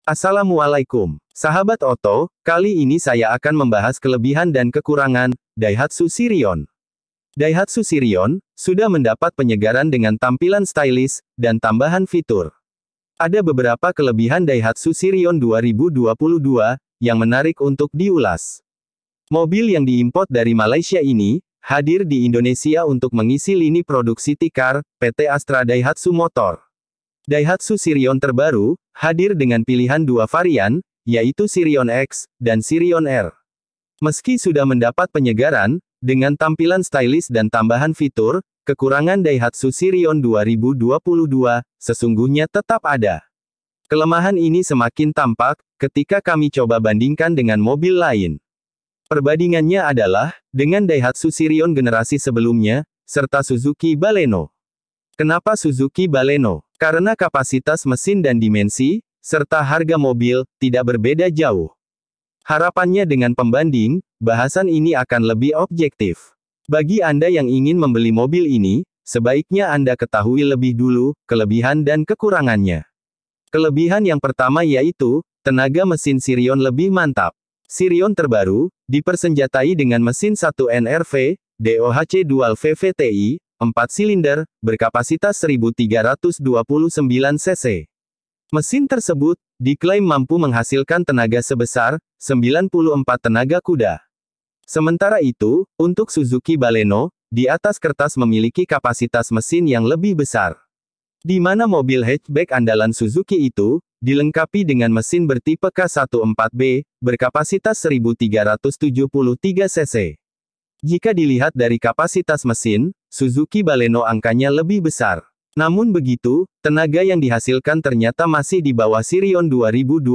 Assalamualaikum, sahabat Oto. Kali ini saya akan membahas kelebihan dan kekurangan Daihatsu Sirion. Daihatsu Sirion sudah mendapat penyegaran dengan tampilan stylish dan tambahan fitur. Ada beberapa kelebihan Daihatsu Sirion 2022 yang menarik untuk diulas. Mobil yang diimport dari Malaysia ini hadir di Indonesia untuk mengisi lini produksi Tikar, PT Astra Daihatsu Motor. Daihatsu Sirion terbaru hadir dengan pilihan dua varian, yaitu Sirion X dan Sirion R. Meski sudah mendapat penyegaran dengan tampilan stylish dan tambahan fitur, kekurangan Daihatsu Sirion 2022 sesungguhnya tetap ada. Kelemahan ini semakin tampak ketika kami coba bandingkan dengan mobil lain. Perbandingannya adalah dengan Daihatsu Sirion generasi sebelumnya serta Suzuki Baleno. Kenapa Suzuki Baleno? Karena kapasitas mesin dan dimensi, serta harga mobil, tidak berbeda jauh. Harapannya dengan pembanding, bahasan ini akan lebih objektif. Bagi Anda yang ingin membeli mobil ini, sebaiknya Anda ketahui lebih dulu, kelebihan dan kekurangannya. Kelebihan yang pertama yaitu, tenaga mesin Sirion lebih mantap. Sirion terbaru, dipersenjatai dengan mesin 1 NRV, DOHC Dual VVTi, 4 silinder, berkapasitas 1329 cc. Mesin tersebut diklaim mampu menghasilkan tenaga sebesar 94 tenaga kuda. Sementara itu, untuk Suzuki Baleno, di atas kertas memiliki kapasitas mesin yang lebih besar. Di mana mobil hatchback andalan Suzuki itu dilengkapi dengan mesin bertipe K14B, berkapasitas 1373 cc. Jika dilihat dari kapasitas mesin, Suzuki Baleno angkanya lebih besar. Namun begitu, tenaga yang dihasilkan ternyata masih di bawah Sirion 2022,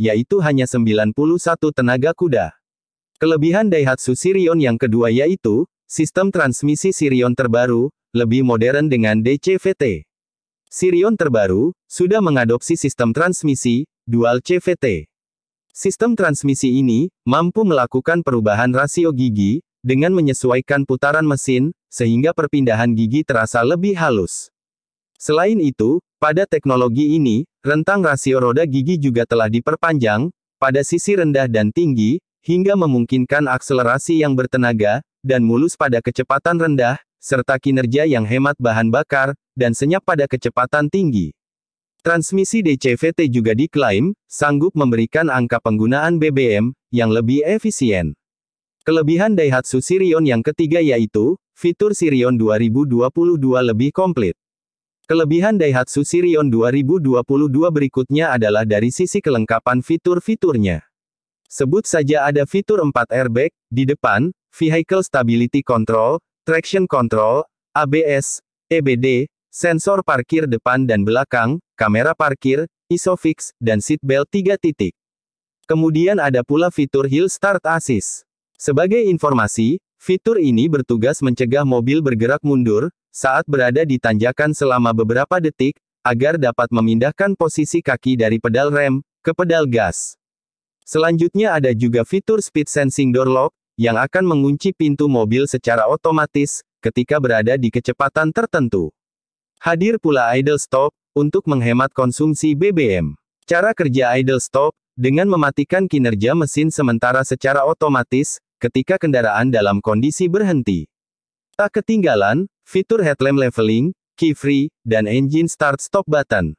yaitu hanya 91 tenaga kuda. Kelebihan Daihatsu Sirion yang kedua yaitu, sistem transmisi Sirion terbaru, lebih modern dengan DCVT. Sirion terbaru, sudah mengadopsi sistem transmisi, Dual CVT. Sistem transmisi ini, mampu melakukan perubahan rasio gigi, dengan menyesuaikan putaran mesin, sehingga perpindahan gigi terasa lebih halus. Selain itu, pada teknologi ini, rentang rasio roda gigi juga telah diperpanjang, pada sisi rendah dan tinggi, hingga memungkinkan akselerasi yang bertenaga, dan mulus pada kecepatan rendah, serta kinerja yang hemat bahan bakar, dan senyap pada kecepatan tinggi. Transmisi DCVT juga diklaim, sanggup memberikan angka penggunaan BBM, yang lebih efisien. Kelebihan Daihatsu Sirion yang ketiga yaitu, fitur Sirion 2022 lebih komplit. Kelebihan Daihatsu Sirion 2022 berikutnya adalah dari sisi kelengkapan fitur-fiturnya. Sebut saja ada fitur 4 airbag, di depan, Vehicle Stability Control, Traction Control, ABS, EBD, sensor parkir depan dan belakang, kamera parkir, ISOFIX, dan seatbelt 3 titik. Kemudian ada pula fitur Hill Start Assist. Sebagai informasi, fitur ini bertugas mencegah mobil bergerak mundur, saat berada di tanjakan selama beberapa detik, agar dapat memindahkan posisi kaki dari pedal rem, ke pedal gas. Selanjutnya ada juga fitur Speed Sensing Door Lock, yang akan mengunci pintu mobil secara otomatis, ketika berada di kecepatan tertentu. Hadir pula idle stop, untuk menghemat konsumsi BBM. Cara kerja idle stop, dengan mematikan kinerja mesin sementara secara otomatis, ketika kendaraan dalam kondisi berhenti. Tak ketinggalan, fitur headlamp leveling, key free, dan engine start stop button.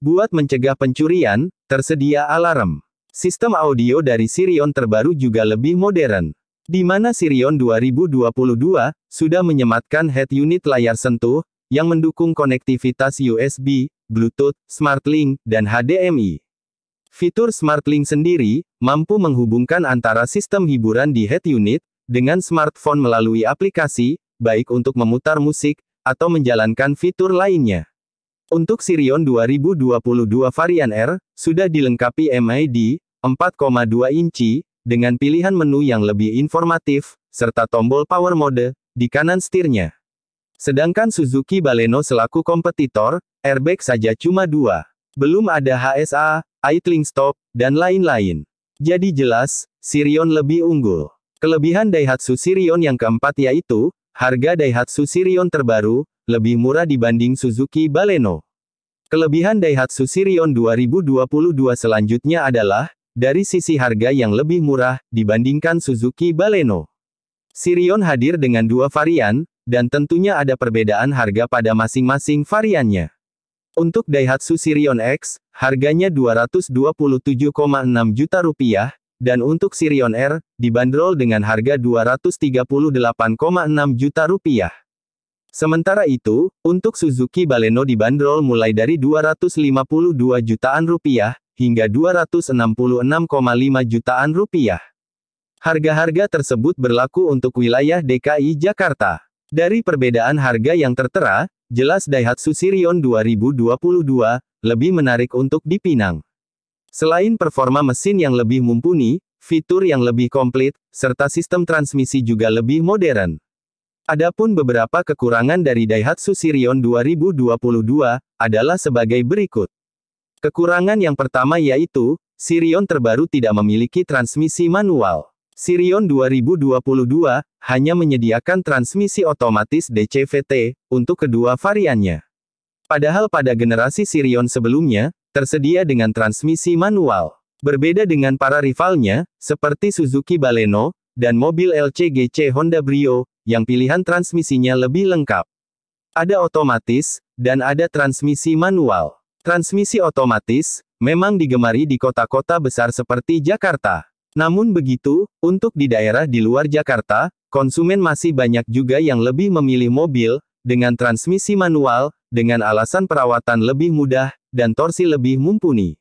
Buat mencegah pencurian, tersedia alarm. Sistem audio dari Sirion terbaru juga lebih modern. Di mana Sirion 2022, sudah menyematkan head unit layar sentuh, yang mendukung konektivitas USB, Bluetooth, SmartLink, dan HDMI. Fitur SmartLink sendiri, mampu menghubungkan antara sistem hiburan di head unit, dengan smartphone melalui aplikasi, baik untuk memutar musik, atau menjalankan fitur lainnya. Untuk Sirion 2022 varian R, sudah dilengkapi MID, 4,2 inci, dengan pilihan menu yang lebih informatif, serta tombol power mode, di kanan setirnya. Sedangkan Suzuki Baleno selaku kompetitor, airbag saja cuma 2. Belum ada HSA, idling stop, dan lain-lain. Jadi jelas, Sirion lebih unggul. Kelebihan Daihatsu Sirion yang keempat yaitu, harga Daihatsu Sirion terbaru, lebih murah dibanding Suzuki Baleno. Kelebihan Daihatsu Sirion 2022 selanjutnya adalah, dari sisi harga yang lebih murah, dibandingkan Suzuki Baleno. Sirion hadir dengan dua varian, dan tentunya ada perbedaan harga pada masing-masing variannya. Untuk Daihatsu Sirion X, harganya Rp227,6 juta, dan untuk Sirion R, dibanderol dengan harga Rp238,6 juta. Sementara itu, untuk Suzuki Baleno dibanderol mulai dari Rp252 jutaan hingga Rp266,5 jutaan. Harga-harga tersebut berlaku untuk wilayah DKI Jakarta. Dari perbedaan harga yang tertera, jelas Daihatsu Sirion 2022 lebih menarik untuk dipinang. Selain performa mesin yang lebih mumpuni, fitur yang lebih komplit, serta sistem transmisi juga lebih modern. Adapun beberapa kekurangan dari Daihatsu Sirion 2022 adalah sebagai berikut. Kekurangan yang pertama yaitu, Sirion terbaru tidak memiliki transmisi manual. Sirion 2022 hanya menyediakan transmisi otomatis DCVT untuk kedua variannya. Padahal pada generasi Sirion sebelumnya, tersedia dengan transmisi manual. Berbeda dengan para rivalnya, seperti Suzuki Baleno, dan mobil LCGC Honda Brio, yang pilihan transmisinya lebih lengkap. Ada otomatis, dan ada transmisi manual. Transmisi otomatis, memang digemari di kota-kota besar seperti Jakarta. Namun begitu, untuk di daerah di luar Jakarta, konsumen masih banyak juga yang lebih memilih mobil, dengan transmisi manual, dengan alasan perawatan lebih mudah, dan torsi lebih mumpuni.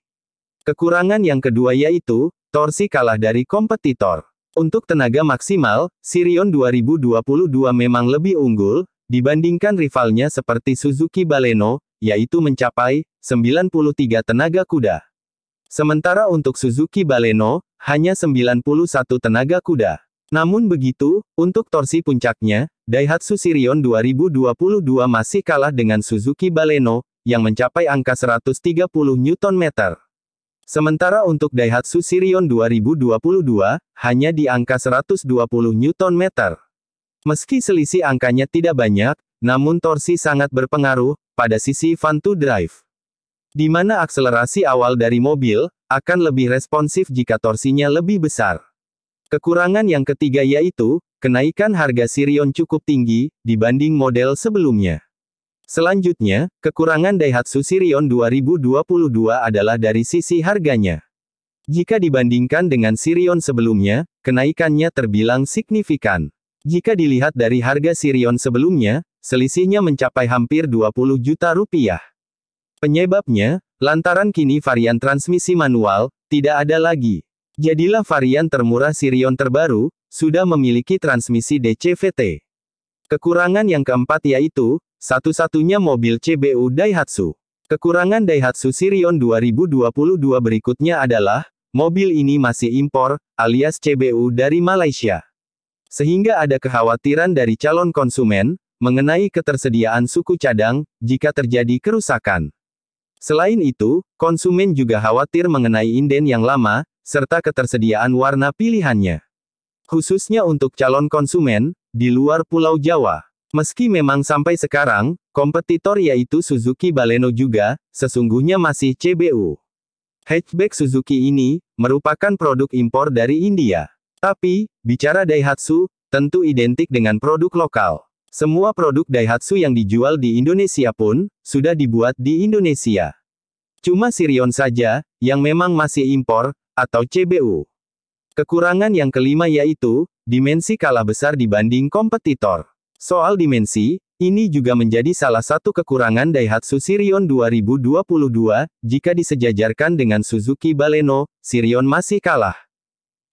Kekurangan yang kedua yaitu, torsi kalah dari kompetitor. Untuk tenaga maksimal, Sirion 2022 memang lebih unggul, dibandingkan rivalnya seperti Suzuki Baleno, yaitu mencapai 93 tenaga kuda. Sementara untuk Suzuki Baleno, hanya 91 tenaga kuda. Namun begitu, untuk torsi puncaknya, Daihatsu Sirion 2022 masih kalah dengan Suzuki Baleno, yang mencapai angka 130 Nm. Sementara untuk Daihatsu Sirion 2022, hanya di angka 120 Nm. Meski selisih angkanya tidak banyak, namun torsi sangat berpengaruh, pada sisi fun to drive. Di mana akselerasi awal dari mobil, akan lebih responsif jika torsinya lebih besar. Kekurangan yang ketiga yaitu, kenaikan harga Sirion cukup tinggi, dibanding model sebelumnya. Selanjutnya, kekurangan Daihatsu Sirion 2022 adalah dari sisi harganya. Jika dibandingkan dengan Sirion sebelumnya, kenaikannya terbilang signifikan. Jika dilihat dari harga Sirion sebelumnya, selisihnya mencapai hampir 20 juta rupiah. Penyebabnya, lantaran kini varian transmisi manual, tidak ada lagi. Jadilah varian termurah Sirion terbaru, sudah memiliki transmisi DCVT. Kekurangan yang keempat yaitu, satu-satunya mobil CBU Daihatsu. Kekurangan Daihatsu Sirion 2022 berikutnya adalah, mobil ini masih impor, alias CBU dari Malaysia. Sehingga ada kekhawatiran dari calon konsumen, mengenai ketersediaan suku cadang, jika terjadi kerusakan. Selain itu, konsumen juga khawatir mengenai inden yang lama, serta ketersediaan warna pilihannya. Khususnya untuk calon konsumen, di luar Pulau Jawa. Meski memang sampai sekarang, kompetitor yaitu Suzuki Baleno juga, sesungguhnya masih CBU. Hatchback Suzuki ini, merupakan produk impor dari India. Tapi, bicara Daihatsu, tentu identik dengan produk lokal. Semua produk Daihatsu yang dijual di Indonesia pun, sudah dibuat di Indonesia. Cuma Sirion saja, yang memang masih impor, atau CBU. Kekurangan yang kelima yaitu, dimensi kalah besar dibanding kompetitor. Soal dimensi, ini juga menjadi salah satu kekurangan Daihatsu Sirion 2022, jika disejajarkan dengan Suzuki Baleno, Sirion masih kalah.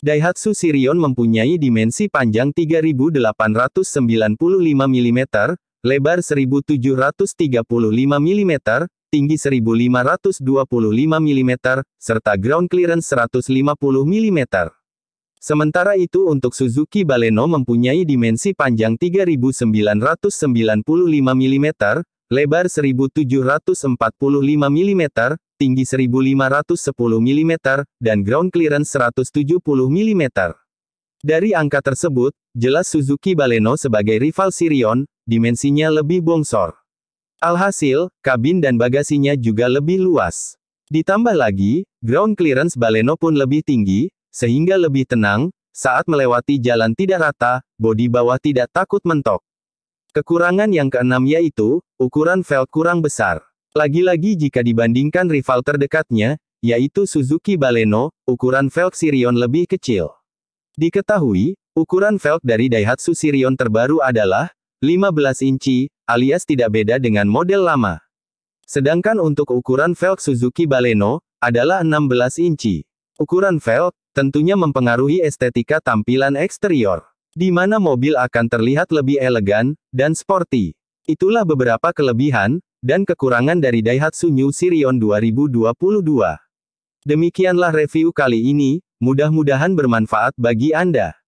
Daihatsu Sirion mempunyai dimensi panjang 3895 mm, lebar 1735 mm, tinggi 1525 mm, serta ground clearance 150 mm. Sementara itu untuk Suzuki Baleno mempunyai dimensi panjang 3995 mm, lebar 1745 mm, tinggi 1510 mm, dan ground clearance 170 mm. Dari angka tersebut, jelas Suzuki Baleno sebagai rival Sirion, dimensinya lebih bongsor. Alhasil, kabin dan bagasinya juga lebih luas. Ditambah lagi, ground clearance Baleno pun lebih tinggi, sehingga lebih tenang, saat melewati jalan tidak rata, bodi bawah tidak takut mentok. Kekurangan yang keenam yaitu, ukuran velg kurang besar. Lagi-lagi jika dibandingkan rival terdekatnya, yaitu Suzuki Baleno, ukuran velg Sirion lebih kecil. Diketahui, ukuran velg dari Daihatsu Sirion terbaru adalah 15 inci, alias tidak beda dengan model lama. Sedangkan untuk ukuran velg Suzuki Baleno, adalah 16 inci. Ukuran velg, tentunya mempengaruhi estetika tampilan eksterior, di mana mobil akan terlihat lebih elegan, dan sporty. Itulah beberapa kelebihan, dan kekurangan dari Daihatsu New Sirion 2022. Demikianlah review kali ini, mudah-mudahan bermanfaat bagi Anda.